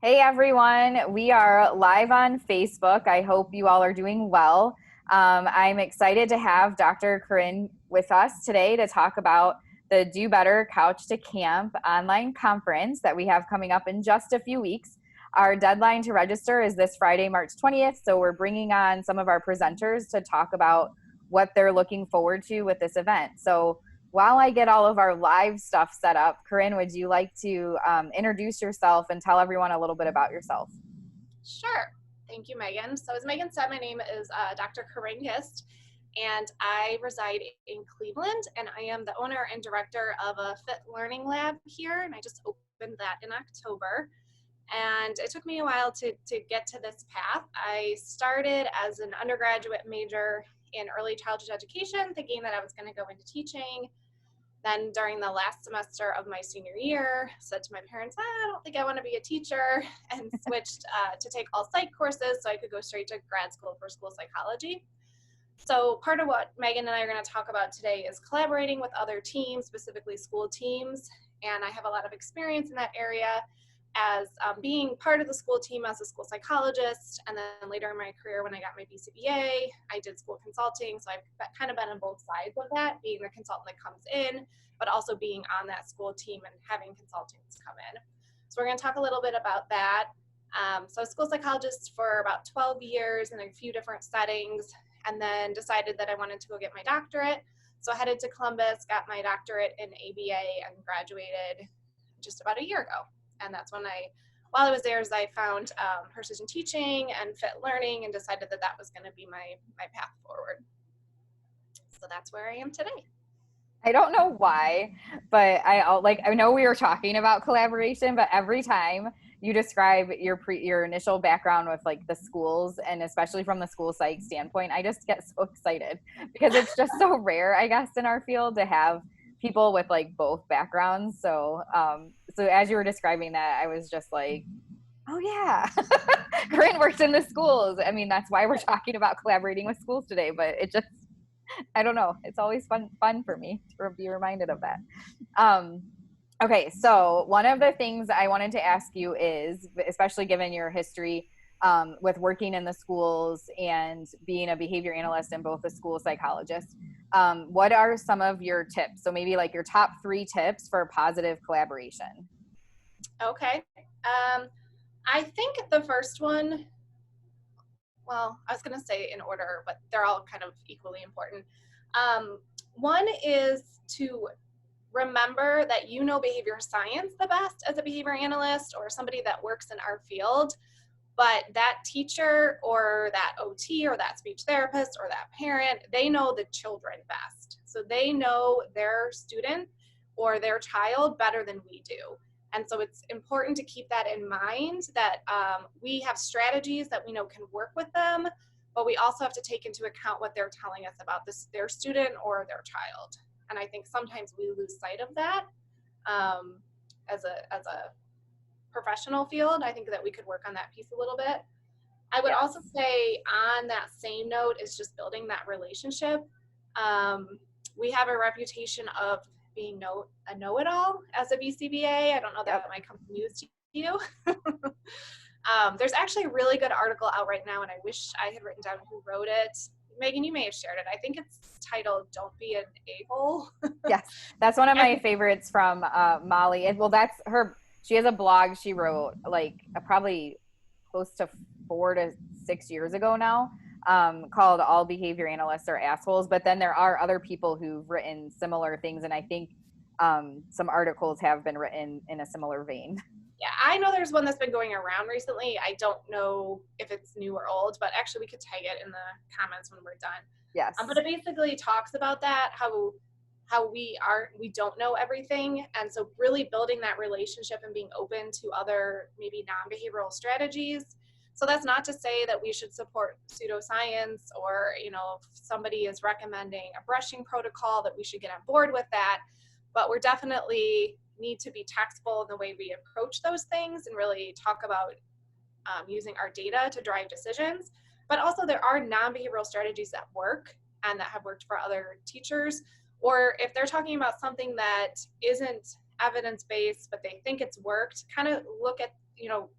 Hey everyone, we are live on Facebook. I hope you all are doing well. I'm excited to have Dr. Corinne with us today to talk about the Do Better Couch to Camp online conference that we have coming up in just a few weeks. Our deadline to register is this Friday, March 20th, so we're bringing on some of our presenters to talk about what they're looking forward to with this event. So while I get all of our live stuff set up, Corinne, would you like to introduce yourself and tell everyone a little bit about yourself? Sure. Thank you, Megan. So as Megan said, my name is Dr. Corinne Gist, and I reside in Cleveland, and I am the owner and director of a Fit Learning Lab here, and I just opened that in October. And it took me a while to get to this path. I started as an undergraduate major in early childhood education, thinking that I was going to go into teaching. Then during the last semester of my senior year, said to my parents, I don't think I want to be a teacher, and switched to take all psych courses so I could go straight to grad school for school psychology. So part of what Megan and I are going to talk about today is collaborating with other teams, specifically school teams, and I have a lot of experience in that area as being part of the school team as a school psychologist, and then later in my career when I got my BCBA, I did school consulting, so I've kind of been on both sides of that, being the consultant that comes in, but also being on that school team and having consultants come in. So we're going to talk a little bit about that. So I was a school psychologist for about 12 years in a few different settings, and then decided that I wanted to go get my doctorate. So I headed to Columbus, got my doctorate in ABA, and graduated just about a year ago. And that's when while I was there, I found precision teaching and fit learning and decided that that was going to be my path forward. So that's where I am today. I don't know why, but I know we were talking about collaboration, but every time you describe your initial background with like the schools, and especially from the school psych standpoint, I just get so excited because it's just so rare, I guess, in our field to have people with like both backgrounds. So as you were describing that, I was just like, oh yeah, Corinne works in the schools. I mean, that's why we're talking about collaborating with schools today, but it just, I don't know. It's always fun for me to be reminded of that. Um, okay, so one of the things I wanted to ask you is, especially given your history with working in the schools and being a behavior analyst and both a school psychologist, what are some of your tips? So maybe like your top 3 tips for positive collaboration. Okay. I think the first one, well, I was going to say in order, but they're all kind of equally important. One is to remember that you know behavior science the best as a behavior analyst or somebody that works in our field, but that teacher or that OT or that speech therapist or that parent, they know the children best. So they know their student or their child better than we do. And so it's important to keep that in mind, that we have strategies that we know can work with them, but we also have to take into account what they're telling us about their student or their child. And I think sometimes we lose sight of that as a professional field. I think that we could work on that piece a little bit. I would also say on that same note is just building that relationship. We have a reputation of being a know-it-all as a BCBA. I don't know that might come from news to you. There's actually a really good article out right now, and I wish I had written down who wrote it. Megan, you may have shared it. I think it's titled "Don't Be an A-hole." Yes, that's one of my favorites from Molly. And well, that's her. She has a blog she wrote like probably close to 4 to 6 years ago now, called "All Behavior Analysts Are Assholes." But then there are other people who've written similar things, and I think some articles have been written in a similar vein. Yeah, I know there's one that's been going around recently. I don't know if it's new or old, but actually we could tag it in the comments when we're done. Yes. But it basically talks about that, how we don't know everything. And so really building that relationship and being open to other maybe non-behavioral strategies. So that's not to say that we should support pseudoscience or, if somebody is recommending a brushing protocol that we should get on board with that. But we're definitely need to be tactful in the way we approach those things and really talk about using our data to drive decisions. But also there are non-behavioral strategies that work and that have worked for other teachers. Or if they're talking about something that isn't evidence-based, but they think it's worked, kind of look at,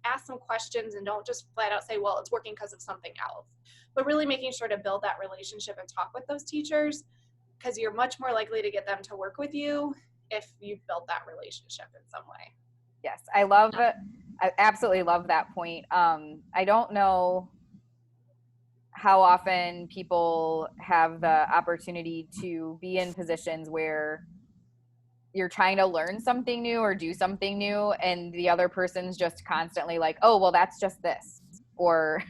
ask some questions and don't just flat out say, well, it's working because of something else. But really making sure to build that relationship and talk with those teachers, because you're much more likely to get them to work with you if you've built that relationship in some way. Yes, I love it. I absolutely love that point. I don't know how often people have the opportunity to be in positions where you're trying to learn something new or do something new, and the other person's just constantly like, oh, well, that's just this. Or,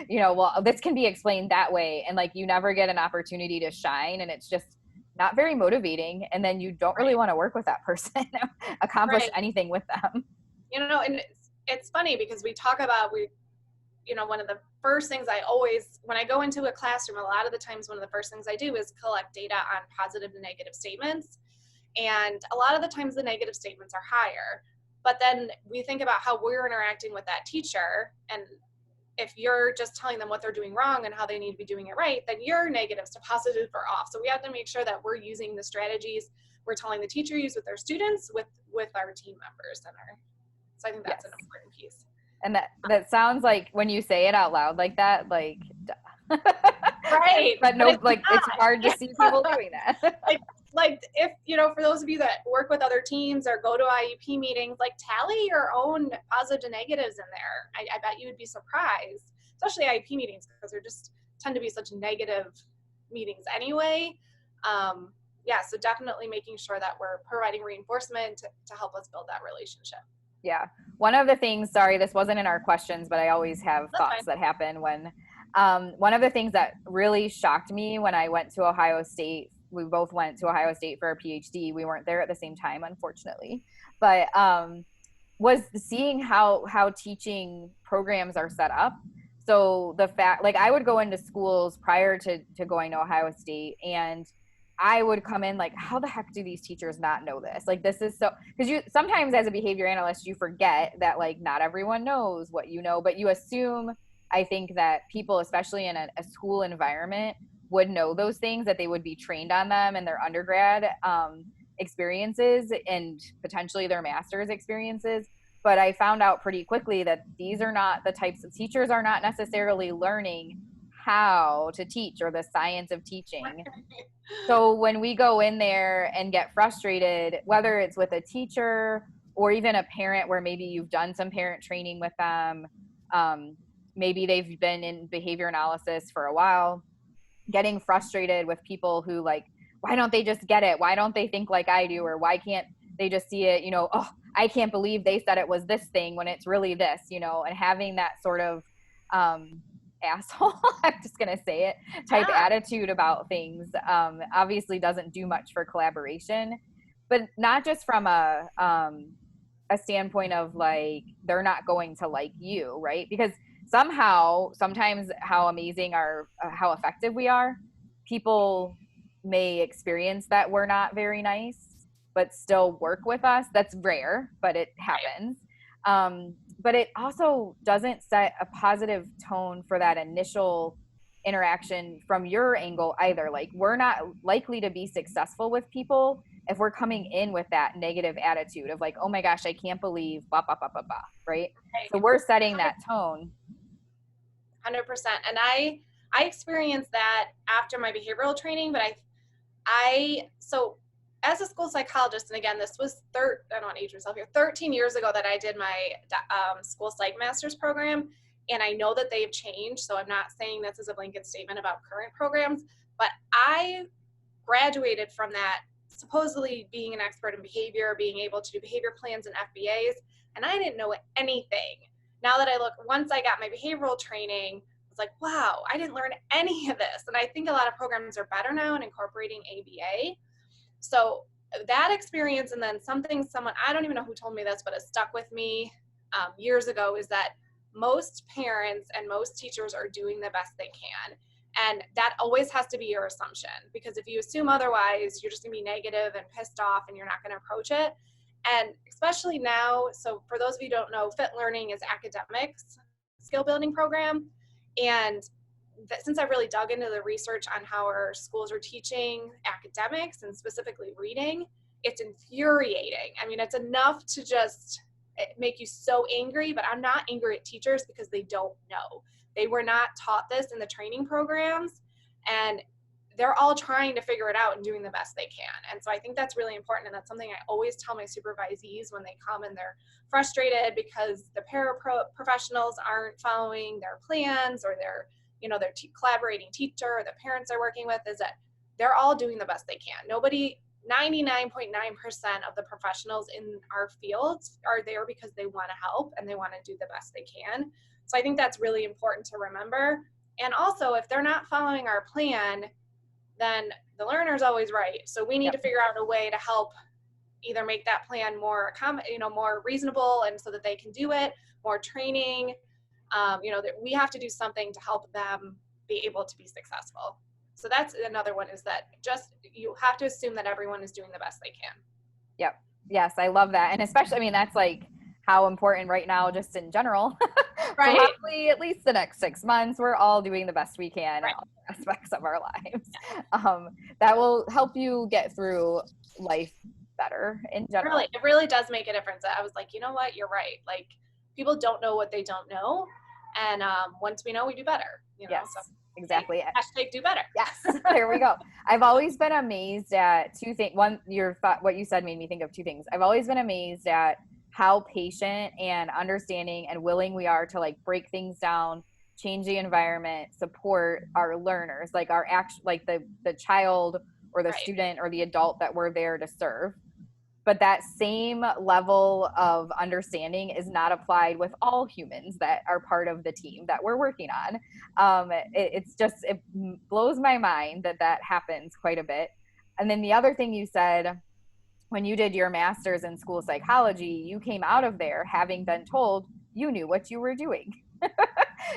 well, this can be explained that way. And like, you never get an opportunity to shine, and it's just not very motivating. And then you don't really want to work with that person, accomplish anything with them. And it's funny because we talk about, one of the first things when I go into a classroom, a lot of the times one of the first things I do is collect data on positive and negative statements. And a lot of the times the negative statements are higher. But then we think about how we're interacting with that teacher. And if you're just telling them what they're doing wrong and how they need to be doing it right, then your negatives to positive are off. So we have to make sure that we're using the strategies we're telling the teacher use with their students, with our team members. So I think that's an important piece. And that sounds like, when you say it out loud like that, like, right. But no, like, it's hard to see people doing that. Like if, for those of you that work with other teams or go to IEP meetings, like tally your own positives and negatives in there. I bet you would be surprised, especially IEP meetings, because they just tend to be such negative meetings anyway. So definitely making sure that we're providing reinforcement to help us build that relationship. Yeah. One of the things, sorry, this wasn't in our questions, but I always have thoughts that happen when, one of the things that really shocked me when I went to Ohio State, we both went to Ohio State for our PhD. We weren't there at the same time, unfortunately, but was seeing how teaching programs are set up. So the fact, like, I would go into schools prior to going to Ohio State, and I would come in like, how the heck do these teachers not know this? Like, this is so, because you sometimes as a behavior analyst, you forget that like not everyone knows what you know, but you assume, I think, that people, especially in a school environment, would know those things, that they would be trained on them in their undergrad experiences and potentially their master's experiences. But I found out pretty quickly that these are not the types of teachers are not necessarily learning how to teach or the science of teaching. So when we go in there and get frustrated, whether it's with a teacher or even a parent where maybe you've done some parent training with them, maybe they've been in behavior analysis for a while, getting frustrated with people who like, why don't they just get it? Why don't they think like I do? Or why can't they just see it? Oh, I can't believe they said it was this thing when it's really this, and having that sort of asshole, I'm just going to say it, type attitude about things obviously doesn't do much for collaboration, but not just from a standpoint of like, they're not going to like you, right? Because sometimes how amazing how effective we are, people may experience that we're not very nice, but still work with us. That's rare, but it happens. But it also doesn't set a positive tone for that initial interaction from your angle either. Like, we're not likely to be successful with people if we're coming in with that negative attitude of like, oh my gosh, I can't believe blah, blah, blah, blah, blah, right? So we're setting that tone. 100%. And I experienced that after my behavioral training, but so as a school psychologist, and again, this was I don't want to age myself here, 13 years ago that I did my school psych master's program. And I know that they've changed. So I'm not saying this is a blanket statement about current programs, but I graduated from that supposedly being an expert in behavior, being able to do behavior plans and FBAs. And I didn't know anything. Now that I look, once I got my behavioral training, I was like, wow, I didn't learn any of this. And I think a lot of programs are better now in incorporating ABA. So that experience, and then someone, I don't even know who told me this, but it stuck with me years ago, is that most parents and most teachers are doing the best they can. And that always has to be your assumption, because if you assume otherwise, you're just gonna be negative and pissed off and you're not gonna approach it. And especially now, so for those of you who don't know, Fit Learning is academics skill building program. And since I've really dug into the research on how our schools are teaching academics and specifically reading, it's infuriating. I mean, it's enough to just make you so angry, but I'm not angry at teachers because they don't know. They were not taught this in the training programs, and they're all trying to figure it out and doing the best they can. And so I think that's really important. And that's something I always tell my supervisees when they come and they're frustrated because the paraprofessionals aren't following their plans, or their, their collaborating teacher or the parents they're working with, is that they're all doing the best they can. 99.9% of the professionals in our fields are there because they want to help and they want to do the best they can. So I think that's really important to remember. And also, if they're not following our plan, then the learner's always right. So we need to figure out a way to help either make that plan more, more reasonable, and so that they can do it, more training, that we have to do something to help them be able to be successful. So that's another one, is that you have to assume that everyone is doing the best they can. Yep. Yes, I love that. And especially, that's like how important right now, just in general, right. For hopefully at least the next 6 months, we're all doing the best we can in all aspects of our lives. That will help you get through life better in general. Really, it really does make a difference. I was like, you know what, you're right. Like, people don't know what they don't know. And once we know, we do better. Yes. So. Exactly. Hashtag do better. Yes. There we go. I've always been amazed at two things. One, what you said made me think of two things. I've always been amazed at how patient and understanding and willing we are to like break things down, change the environment, support our learners, like the child or the student or the adult that we're there to serve. But that same level of understanding is not applied with all humans that are part of the team that we're working on. It blows my mind that happens quite a bit. And then the other thing you said, when you did your master's in school psychology, you came out of there having been told you knew what you were doing.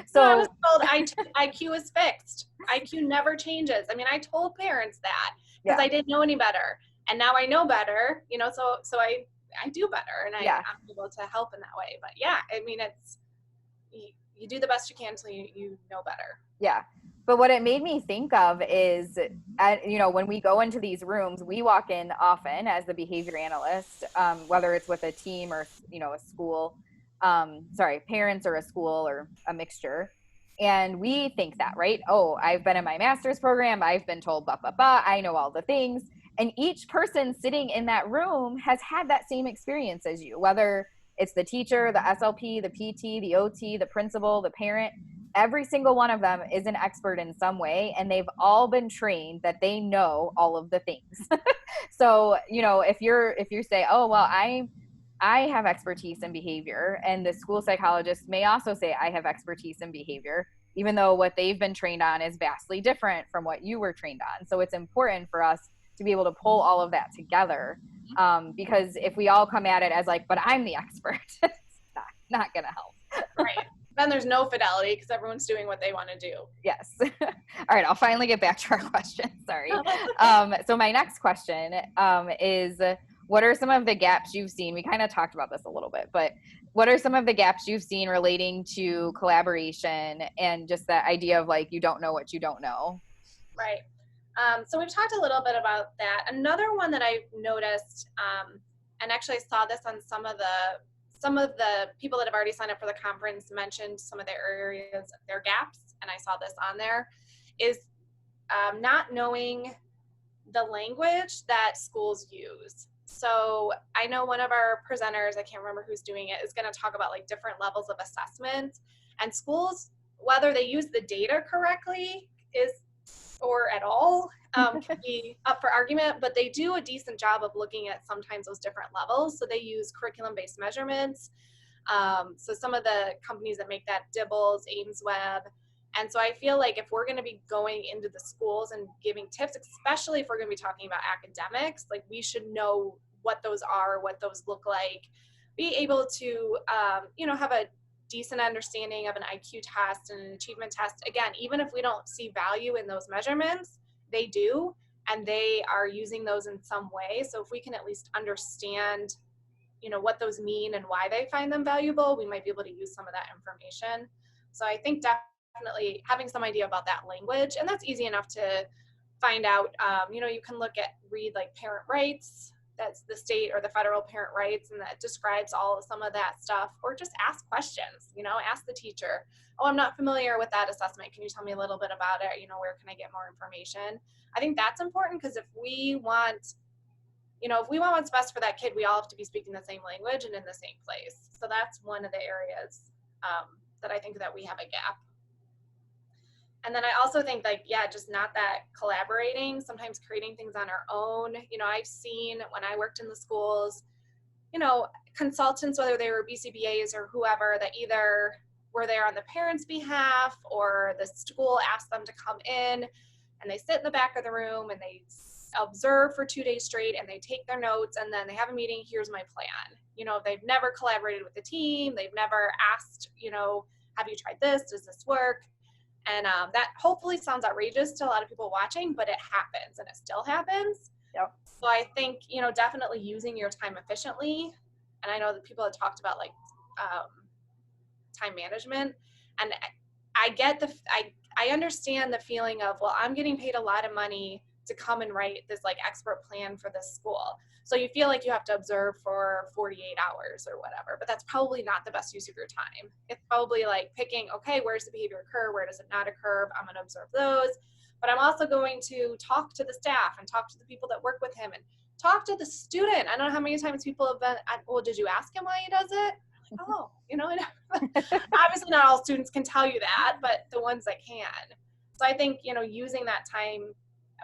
So I was told IQ is fixed. IQ never changes. I told parents that because I didn't know any better. And now I know better, so I do better, and I'm able to help in that way. But it's, you do the best you can until you know better. Yeah. But what it made me think of is, when we go into these rooms, we walk in often as the behavior analyst, whether it's with a team or, a school, parents or a school or a mixture. And we think that, right? Oh, I've been in my master's program. I've been told, blah, blah, blah. I know all the things. And each person sitting in that room has had that same experience as you, whether it's the teacher, the SLP, the PT, the OT, the principal, the parent. Every single one of them is an expert in some way, and they've all been trained that they know all of the things. So, if you say, oh, well, I have expertise in behavior, and the school psychologist may also say, I have expertise in behavior, even though what they've been trained on is vastly different from what you were trained on. So it's important for us to be able to pull all of that together. Because if we all come at it as like, but I'm the expert, it's not going to help. Right. Then there's no fidelity because everyone's doing what they want to do. Yes. All right. I'll finally get back to our question. Sorry. So my next question is, what are some of the gaps you've seen? We kind of talked about this a little bit, but what are some of the gaps you've seen relating to collaboration and just that idea of like, you don't know what you don't know? Right. So we've talked a little bit about that. Another one that I've noticed, and actually I saw this on some of the people that have already signed up for the conference mentioned some of their areas, their gaps, and I saw this on there, is not knowing the language that schools use. So I know one of our presenters, I can't remember who's doing it, is going to talk about like different levels of assessment, and schools, whether they use the data correctly or at all, can be up for argument, but they do a decent job of looking at sometimes those different levels. So they use curriculum-based measurements. So some of the companies that make that, Dibbles, AimsWeb. And so I feel like if we're going to be going into the schools and giving tips, especially if we're going to be talking about academics, like we should know what those are, what those look like, be able to, have a decent understanding of an IQ test and an achievement test. Again, even if we don't see value in those measurements, they do, and they are using those in some way. So if we can at least understand, what those mean and why they find them valuable, we might be able to use some of that information. So I think definitely having some idea about that language, and that's easy enough to find out. You can read like parent rights that's the state or the federal parent rights, and that describes some of that stuff. Or just ask questions, ask the teacher, oh, I'm not familiar with that assessment. Can you tell me a little bit about it? Where can I get more information? I think that's important, because if we want what's best for that kid, we all have to be speaking the same language and in the same place. So that's one of the areas that I think that we have a gap. And then I also think, just not that collaborating, sometimes creating things on our own. I've seen when I worked in the schools, consultants, whether they were BCBAs or whoever, that either were there on the parents' behalf or the school asked them to come in, and they sit in the back of the room and they observe for 2 days straight, and they take their notes, and then they have a meeting. Here's my plan. They've never collaborated with the team. They've never asked, have you tried this? Does this work? And that hopefully sounds outrageous to a lot of people watching, but it happens, and it still happens. Yep. So I think, definitely using your time efficiently. And I know that people have talked about time management, and I understand the feeling of, well, I'm getting paid a lot of money to come and write this expert plan for this school. So you feel like you have to observe for 48 hours or whatever, but that's probably not the best use of your time. It's probably picking, okay, where's the behavior occur? Where does it not occur? I'm going to observe those, but I'm also going to talk to the staff and talk to the people that work with him and talk to the student. I don't know how many times people have been, well, did you ask him why he does it? Oh, obviously not all students can tell you that, but the ones that can. So I think, using that time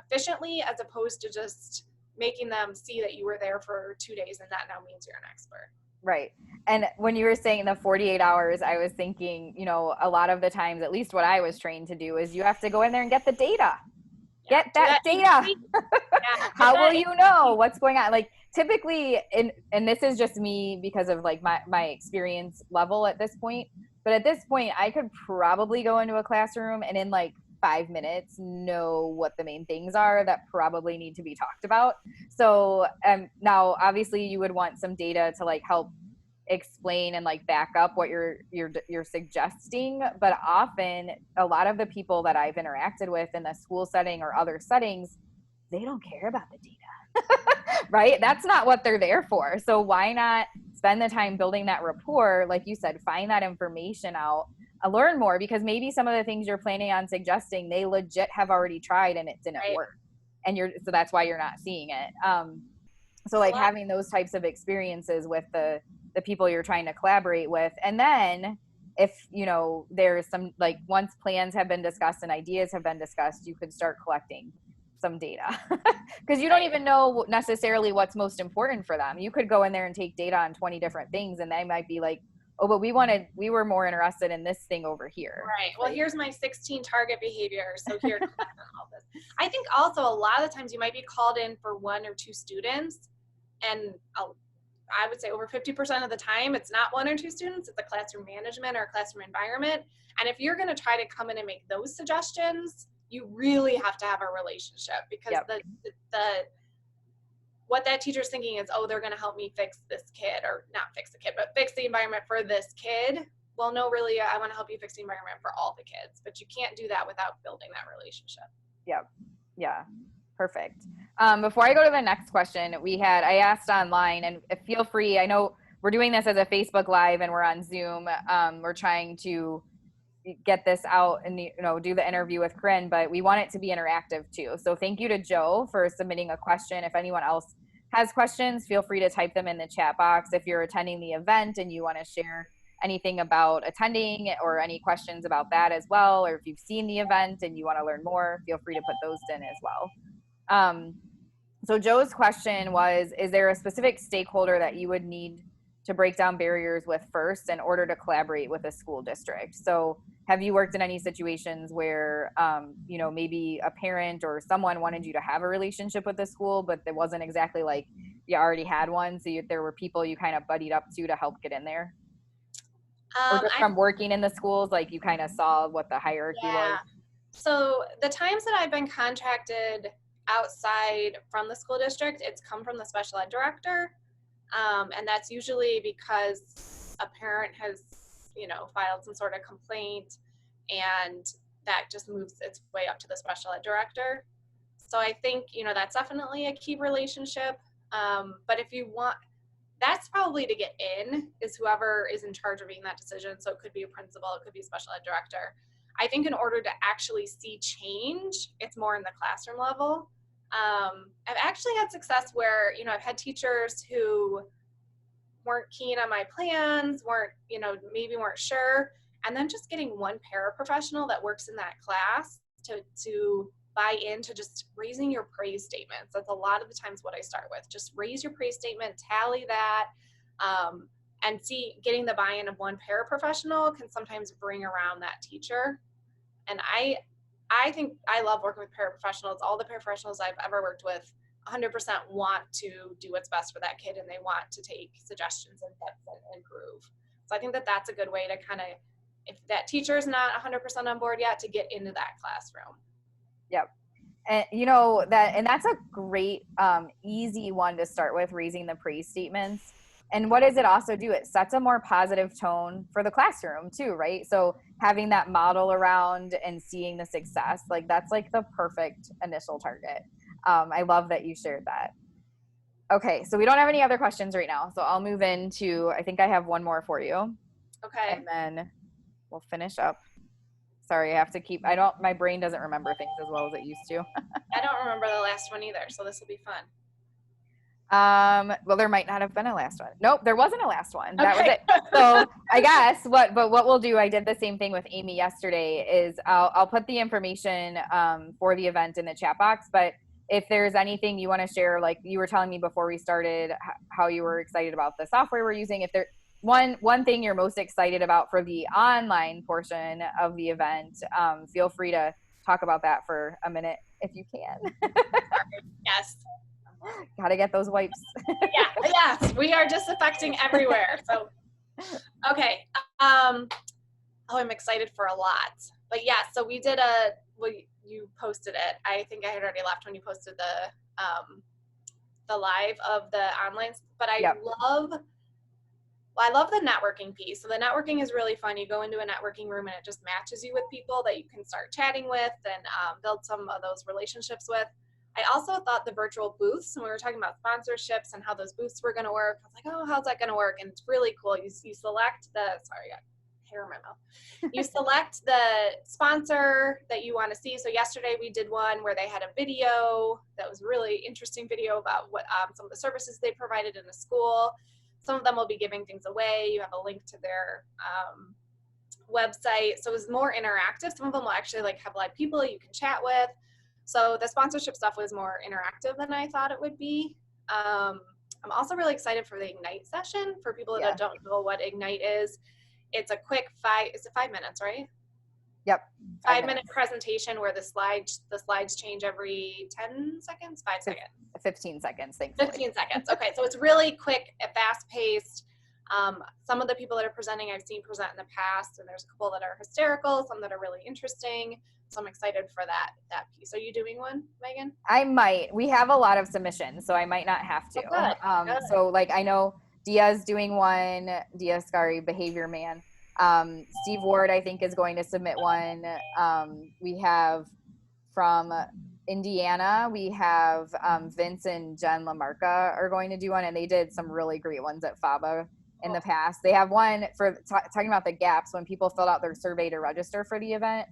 efficiently, as opposed to just making them see that you were there for 2 days and that now means you're an expert. Right. And when you were saying the 48 hours, I was thinking, a lot of the times, at least what I was trained to do, is you have to go in there and get the data. Yeah, get that data. How will you know what's going on? Typically, and this is just me because of my experience level at this point, but at this point I could probably go into a classroom and in 5 minutes know what the main things are that probably need to be talked about. So now obviously you would want some data to help explain and back up what you're suggesting, but often a lot of the people that I've interacted with in the school setting or other settings, they don't care about the data. Right? That's not what they're there for. So why not spend the time building that rapport? Like you said, find that information out, learn more, because maybe some of the things you're planning on suggesting, they legit have already tried and it didn't work. And so that's why you're not seeing it. So having those types of experiences with the people you're trying to collaborate with. And then if, there's some, once plans have been discussed and ideas have been discussed, you could start collecting some data, because you don't even know necessarily what's most important for them. You could go in there and take data on 20 different things, and they might be like, oh, but we were more interested in this thing over here. Right. Well, here's my 16 target behaviors. So here, all this. I think also a lot of the times you might be called in for 1 or 2 students, and I would say over 50% of the time, it's not 1 or 2 students, it's a classroom management or a classroom environment. And if you're going to try to come in and make those suggestions, you really have to have a relationship, because what that teacher's thinking is, oh, they're going to help me fix this kid, or not fix the kid, but fix the environment for this kid. Well, no, really, I want to help you fix the environment for all the kids, but you can't do that without building that relationship. Yep. Yeah. Perfect. Before I go to the next question, I asked online, and feel free, I know we're doing this as a Facebook Live and we're on Zoom. We're trying to get this out and do the interview with Corinne, but we want it to be interactive too. So thank you to Joe for submitting a question. If anyone else has questions, feel free to type them in the chat box. If you're attending the event and you want to share anything about attending or any questions about that as well, or if you've seen the event and you want to learn more, feel free to put those in as well. So Joe's question was, is there a specific stakeholder that you would need to break down barriers with first in order to collaborate with a school district? So have you worked in any situations where, maybe a parent or someone wanted you to have a relationship with the school, but it wasn't exactly like you already had one, so there were people you kind of buddied up to help get in there? Or just from working in the schools, you kind of saw what the hierarchy was? So the times that I've been contracted outside from the school district, it's come from the special ed director. And that's usually because a parent has, filed some sort of complaint, and that just moves its way up to the special ed director. So I think, that's definitely a key relationship. But if you want, that's probably to get in, is whoever is in charge of making that decision. So it could be a principal, it could be a special ed director. I think in order to actually see change, it's more in the classroom level. I've actually had success where, I've had teachers who weren't keen on my plans, maybe weren't sure, and then just getting one paraprofessional that works in that class to buy into just raising your praise statements. That's a lot of the times what I start with. Just raise your praise statement, tally that, and getting the buy-in of one paraprofessional can sometimes bring around that teacher. And I think I love working with paraprofessionals. All the paraprofessionals I've ever worked with 100% want to do what's best for that kid, and they want to take suggestions and tips and improve. So I think that that's a good way to kind of, if that teacher is not 100% on board yet, to get into that classroom. Yep. And that's a great, easy one to start with, raising the praise statements. And what does it also do? It sets a more positive tone for the classroom too, right? So having that model around and seeing the success, like that's like the perfect initial target. I love that you shared that. Okay, so we don't have any other questions right now. So I'll move into, I think I have one more for you. Okay. And then we'll finish up. Sorry, my brain doesn't remember things as well as it used to. I don't remember the last one either, so this will be fun. Well, there might not have been a last one. Nope, there wasn't a last one. That Okay. was it. So I guess what we'll do, I did the same thing with Amy yesterday, is I'll put the information for the event in the chat box, but if there's anything you want to share, like you were telling me before we started, how you were excited about the software we're using, if there one thing you're most excited about for the online portion of the event, feel free to talk about that for a minute if you can. Yes. Gotta get those wipes. Yes, we are disinfecting everywhere. So, okay. I'm excited for a lot. But yeah, so we did you posted it. I think I had already left when you posted the live of the online, but I love the networking piece. So the networking is really fun. You go into a networking room and it just matches you with people that you can start chatting with and build some of those relationships with. I also thought the virtual booths, when we were talking about sponsorships and how those booths were going to work, I was like, oh, how's that going to work? And it's really cool. You select I got hair in my mouth. You select the sponsor that you want to see. So yesterday we did one where they had a video that was a really interesting video about what some of the services they provided in the school. Some of them will be giving things away. You have a link to their website. So it was more interactive. Some of them will actually have live people you can chat with. So the sponsorship stuff was more interactive than I thought it would be. I'm also really excited for the Ignite session. For people that don't know what Ignite is, it's a quick 5 minutes, right? Yep. 5-minute presentation where the slides change every 10 seconds, 5 seconds. 15 seconds, thankfully. 15 seconds. Okay, so it's really quick and fast-paced. Some of the people that are presenting I've seen present in the past, and there's a couple that are hysterical, some that are really interesting. So I'm excited for that piece. Are you doing one, Megan? I might. We have a lot of submissions, so I might not have to. Good. So I know Dia's doing one, Dia Scari, Behavior Man. Steve Ward, I think, is going to submit one. We have from Indiana, we have Vince and Jen LaMarca are going to do one, and they did some really great ones at FABA in the past. They have one for talking about the gaps when people filled out their survey to register for the event.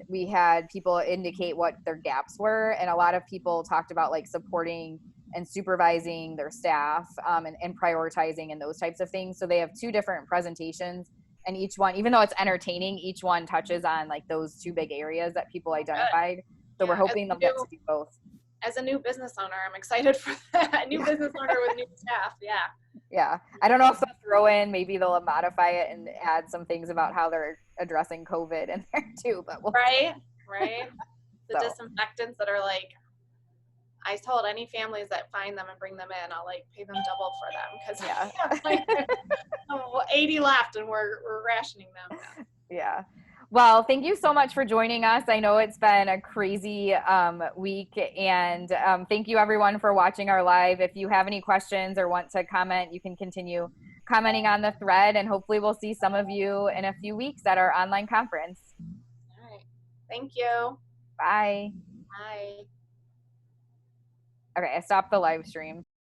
We had people indicate what their gaps were, and a lot of people talked about supporting and supervising their staff and prioritizing and those types of things. So they have 2 different presentations, and each one, even though it's entertaining, each one touches on those 2 big areas that people identified. So we're hoping they'll get to do both. As a new business owner, I'm excited for that. New business owner with new staff. Yeah. I don't know if they'll throw in, maybe they'll modify it and add some things about how they're addressing COVID in there too, but we'll Right. The disinfectants that are I told any families that find them and bring them in, I'll pay them double for them because 80 left and we're rationing them. Yeah. Well, thank you so much for joining us. I know it's been a crazy week, and thank you everyone for watching our live. If you have any questions or want to comment, you can continue commenting on the thread, and hopefully we'll see some of you in a few weeks at our online conference. All right. Thank you. Bye. Bye. Okay, I stopped the live stream.